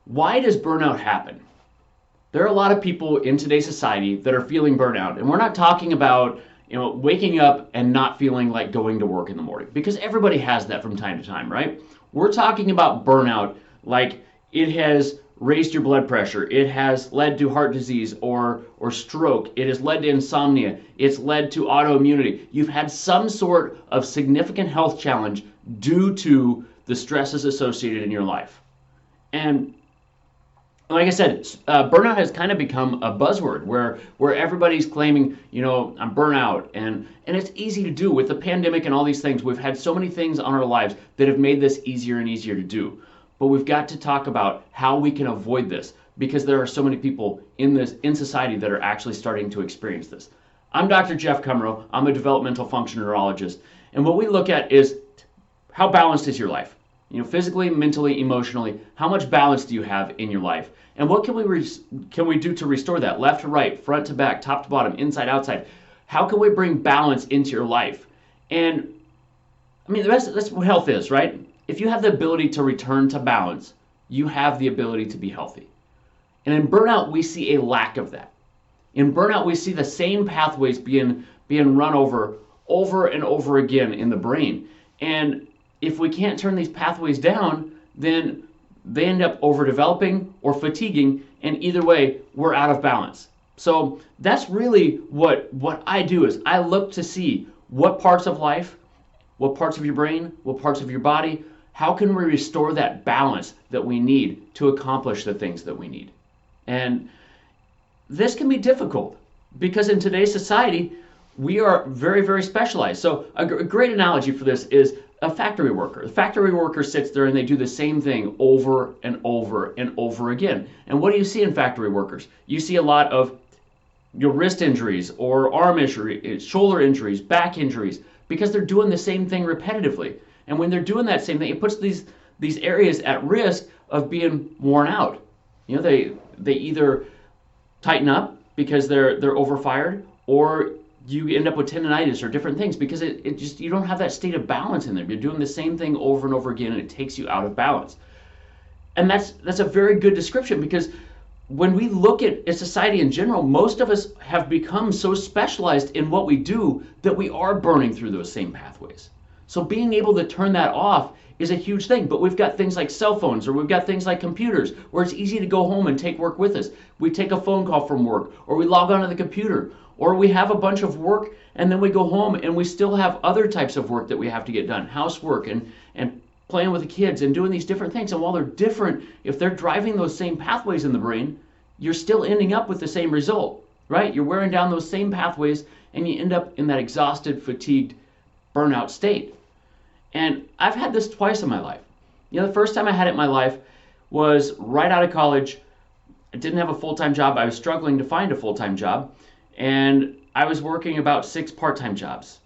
Why does burnout happen? There are a lot of people in today's society that are feeling burnout, and we're not talking about waking up and not feeling like going to work in the morning, because everybody has that from time to time, right? We're talking about burnout like it has raised your blood pressure, it has led to heart disease or stroke, it has led to insomnia, it's led to autoimmunity. You've had some sort of significant health challenge due to the stresses associated in your life. And like I said, burnout has kind of become a buzzword where everybody's claiming, I'm burnout, and it's easy to do with the pandemic and all these things. We've had so many things on our lives that have made this easier and easier to do. But we've got to talk about how we can avoid this, because there are so many people in society that are actually starting to experience this. I'm Dr. Jeff Cumro. I'm a developmental function neurologist, and what we look at is how balanced is your life? Physically, mentally, emotionally, how much balance do you have in your life? And what can we do to restore that? Left to right, front to back, top to bottom, inside, outside. How can we bring balance into your life? And I mean, that's what health is, right? If you have the ability to return to balance, you have the ability to be healthy. And in burnout, we see a lack of that. In burnout, we see the same pathways being run over and over again in the brain. And if we can't turn these pathways down, then they end up overdeveloping or fatiguing, and either way, we're out of balance. So that's really what I do, is I look to see what parts of life, what parts of your brain, what parts of your body, how can we restore that balance that we need to accomplish the things that we need. And this can be difficult because in today's society, we are very, very specialized. So a great analogy for this is a factory worker. The factory worker sits there and they do the same thing over and over and over again. And what do you see in factory workers? You see a lot of your wrist injuries or arm injuries, shoulder injuries, back injuries, because they're doing the same thing repetitively. And when they're doing that same thing, it puts these areas at risk of being worn out. They either tighten up because they're overfired, or you end up with tendonitis or different things because it just, you don't have that state of balance in there. You're doing the same thing over and over again, and it takes you out of balance. And that's a very good description, because when we look at society in general, most of us have become so specialized in what we do that we are burning through those same pathways. So being able to turn that off is a huge thing. But we've got things like cell phones, or we've got things like computers, where it's easy to go home and take work with us. We take a phone call from work, or we log onto the computer, or we have a bunch of work and then we go home and we still have other types of work that we have to get done, housework and playing with the kids and doing these different things. And while they're different, if they're driving those same pathways in the brain, you're still ending up with the same result, right? You're wearing down those same pathways and you end up in that exhausted, fatigued, burnout state. And I've had this twice in my life. The first time I had it in my life was right out of college. I didn't have a full-time job. I was struggling to find a full-time job, and I was working about 6 part-time jobs.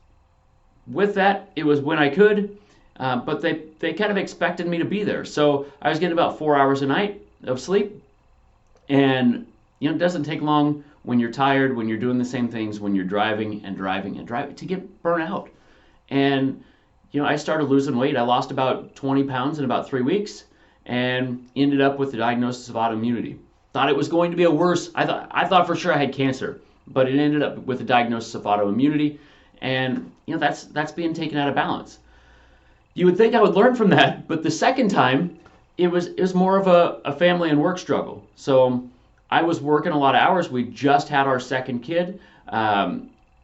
With that, it was when I could, but they kind of expected me to be there. So I was getting about 4 hours a night of sleep, and it doesn't take long when you're tired, when you're doing the same things, when you're driving and driving and driving, to get burnt out. And I started losing weight. I lost about 20 pounds in about 3 weeks and ended up with the diagnosis of autoimmunity. Thought it was going to be I thought for sure I had cancer, but it ended up with a diagnosis of autoimmunity, and that's being taken out of balance. You would think I would learn from that, but the second time it was more of a family and work struggle. So I was working a lot of hours. We just had our second kid.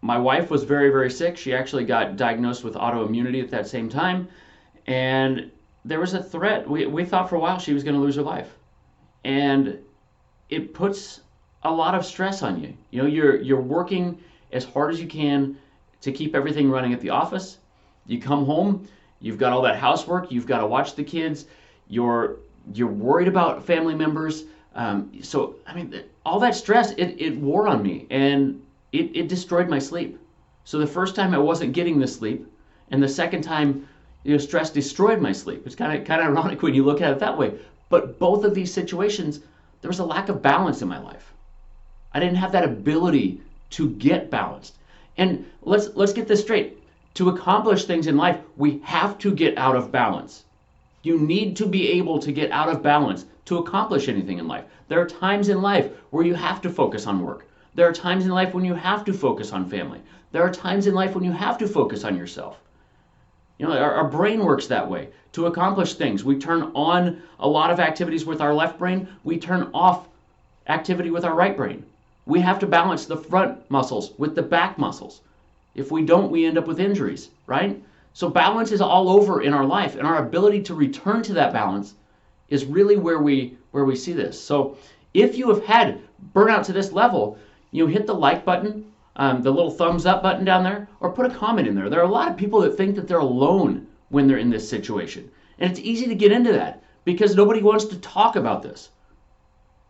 My wife was very, very sick. She actually got diagnosed with autoimmunity at that same time. And there was a threat. We thought for a while she was going to lose her life. And it puts a lot of stress on you. You're working as hard as you can to keep everything running at the office. You come home, you've got all that housework, you've got to watch the kids, you're worried about family members. So, all that stress, it wore on me. And it destroyed my sleep. So the first time I wasn't getting the sleep, and the second time, stress destroyed my sleep. It's kind of ironic when you look at it that way. But both of these situations, there was a lack of balance in my life. I didn't have that ability to get balanced. And let's get this straight. To accomplish things in life, we have to get out of balance. You need to be able to get out of balance to accomplish anything in life. There are times in life where you have to focus on work. There are times in life when you have to focus on family. There are times in life when you have to focus on yourself. You know, our brain works that way. To accomplish things, we turn on a lot of activities with our left brain. We turn off activity with our right brain. We have to balance the front muscles with the back muscles. If we don't, we end up with injuries, right? So balance is all over in our life, and our ability to return to that balance is really where we see this. So if you have had burnout to this level, you hit the like button, the little thumbs up button down there, or put a comment in there. There are a lot of people that think that they're alone when they're in this situation. And it's easy to get into that because nobody wants to talk about this.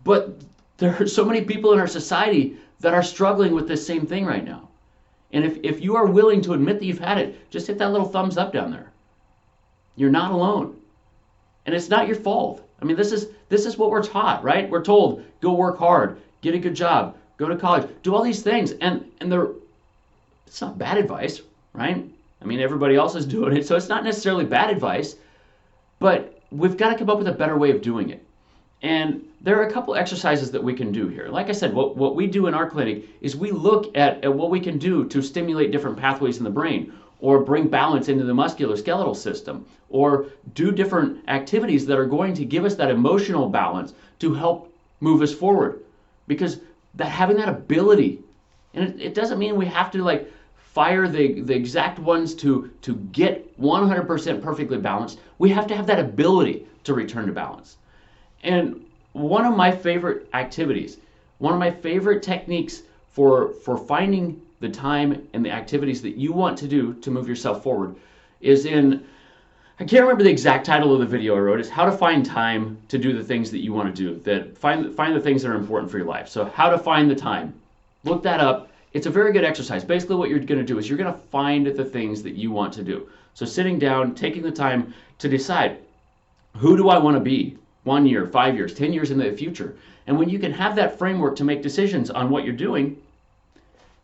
But there are so many people in our society that are struggling with this same thing right now. And if you are willing to admit that you've had it, just hit that little thumbs up down there. You're not alone. And it's not your fault. I mean, this is what we're taught, right? We're told, go work hard, get a good job, go to college, do all these things. And it's not bad advice, right? I mean, everybody else is doing it, so it's not necessarily bad advice, but we've got to come up with a better way of doing it. And there are a couple exercises that we can do here. Like I said, what we do in our clinic is we look at what we can do to stimulate different pathways in the brain, or bring balance into the musculoskeletal system, or do different activities that are going to give us that emotional balance to help move us forward. Because having that ability, and it doesn't mean we have to like fire the exact ones to get 100% perfectly balanced. We have to have that ability to return to balance. And one of my favorite activities, one of my favorite techniques for finding the time and the activities that you want to do to move yourself forward is I can't remember the exact title of the video I wrote, is how to find time to do the things that you want to do, that find the things that are important for your life. So how to find the time. Look that up. It's a very good exercise. Basically what you're going to do is you're going to find the things that you want to do. So sitting down, taking the time to decide, who do I want to be 1 year, 5 years, 10 years in the future? And when you can have that framework to make decisions on what you're doing,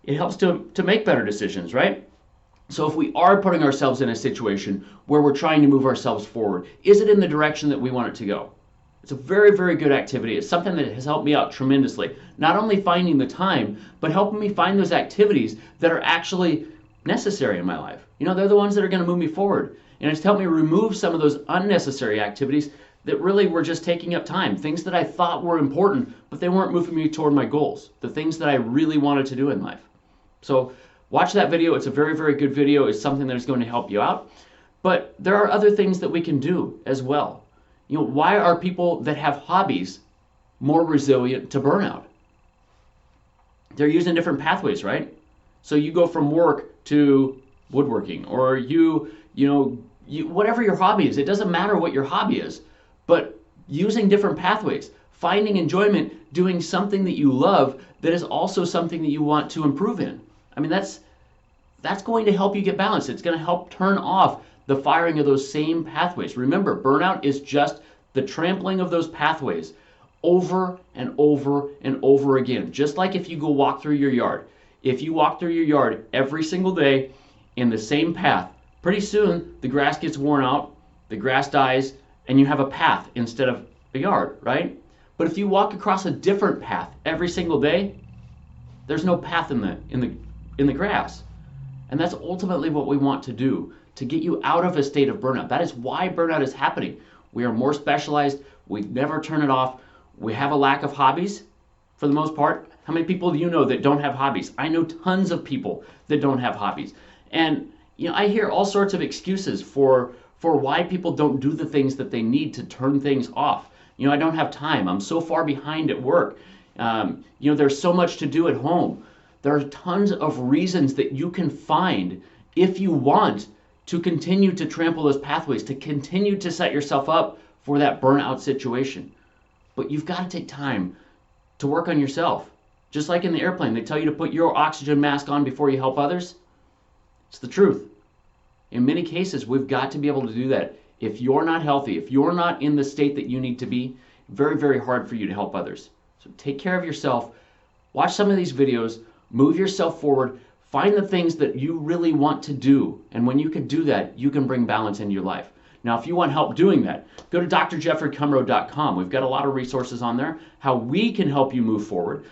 it helps to make better decisions, right? So if we are putting ourselves in a situation where we're trying to move ourselves forward, is it in the direction that we want it to go? It's a very, very good activity. It's something that has helped me out tremendously. Not only finding the time, but helping me find those activities that are actually necessary in my life. You know, they're the ones that are going to move me forward. And it's helped me remove some of those unnecessary activities that really were just taking up time. Things that I thought were important, but they weren't moving me toward my goals. The things that I really wanted to do in life. So watch that video. It's a very, very good video. It's something that is going to help you out. But there are other things that we can do as well. You know, why are people that have hobbies more resilient to burnout? They're using different pathways, right? So you go from work to woodworking, or whatever your hobby is. It doesn't matter what your hobby is, but using different pathways, finding enjoyment, doing something that you love that is also something that you want to improve in. I mean, that's going to help you get balanced. It's going to help turn off the firing of those same pathways. Remember, burnout is just the trampling of those pathways over and over and over again. Just like if you go walk through your yard. If you walk through your yard every single day in the same path, pretty soon the grass gets worn out, the grass dies, and you have a path instead of a yard, right? But if you walk across a different path every single day, there's no path in the grass. And that's ultimately what we want to do, to get you out of a state of burnout. That is why burnout is happening. We are more specialized. We never turn it off. We have a lack of hobbies for the most part. How many people do you know that don't have hobbies? I know tons of people that don't have hobbies. And I hear all sorts of excuses for why people don't do the things that they need to turn things off. I don't have time. I'm so far behind at work. There's so much to do at home. There are tons of reasons that you can find if you want to continue to trample those pathways, to continue to set yourself up for that burnout situation. But you've got to take time to work on yourself. Just like in the airplane, they tell you to put your oxygen mask on before you help others. It's the truth. In many cases, we've got to be able to do that. If you're not healthy, if you're not in the state that you need to be, very, very hard for you to help others. So take care of yourself. Watch some of these videos. Move yourself forward. Find the things that you really want to do. And when you can do that, you can bring balance into your life. Now, if you want help doing that, go to drjeffreycumro.com. We've got a lot of resources on there, how we can help you move forward.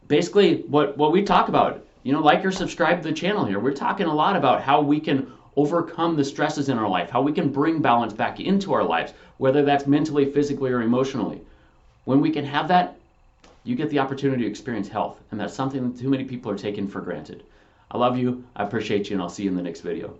Basically, what we talk about, like or subscribe to the channel here. We're talking a lot about how we can overcome the stresses in our life, how we can bring balance back into our lives, whether that's mentally, physically, or emotionally. When we can have that, you get the opportunity to experience health, and that's something that too many people are taking for granted. I love you, I appreciate you, and I'll see you in the next video.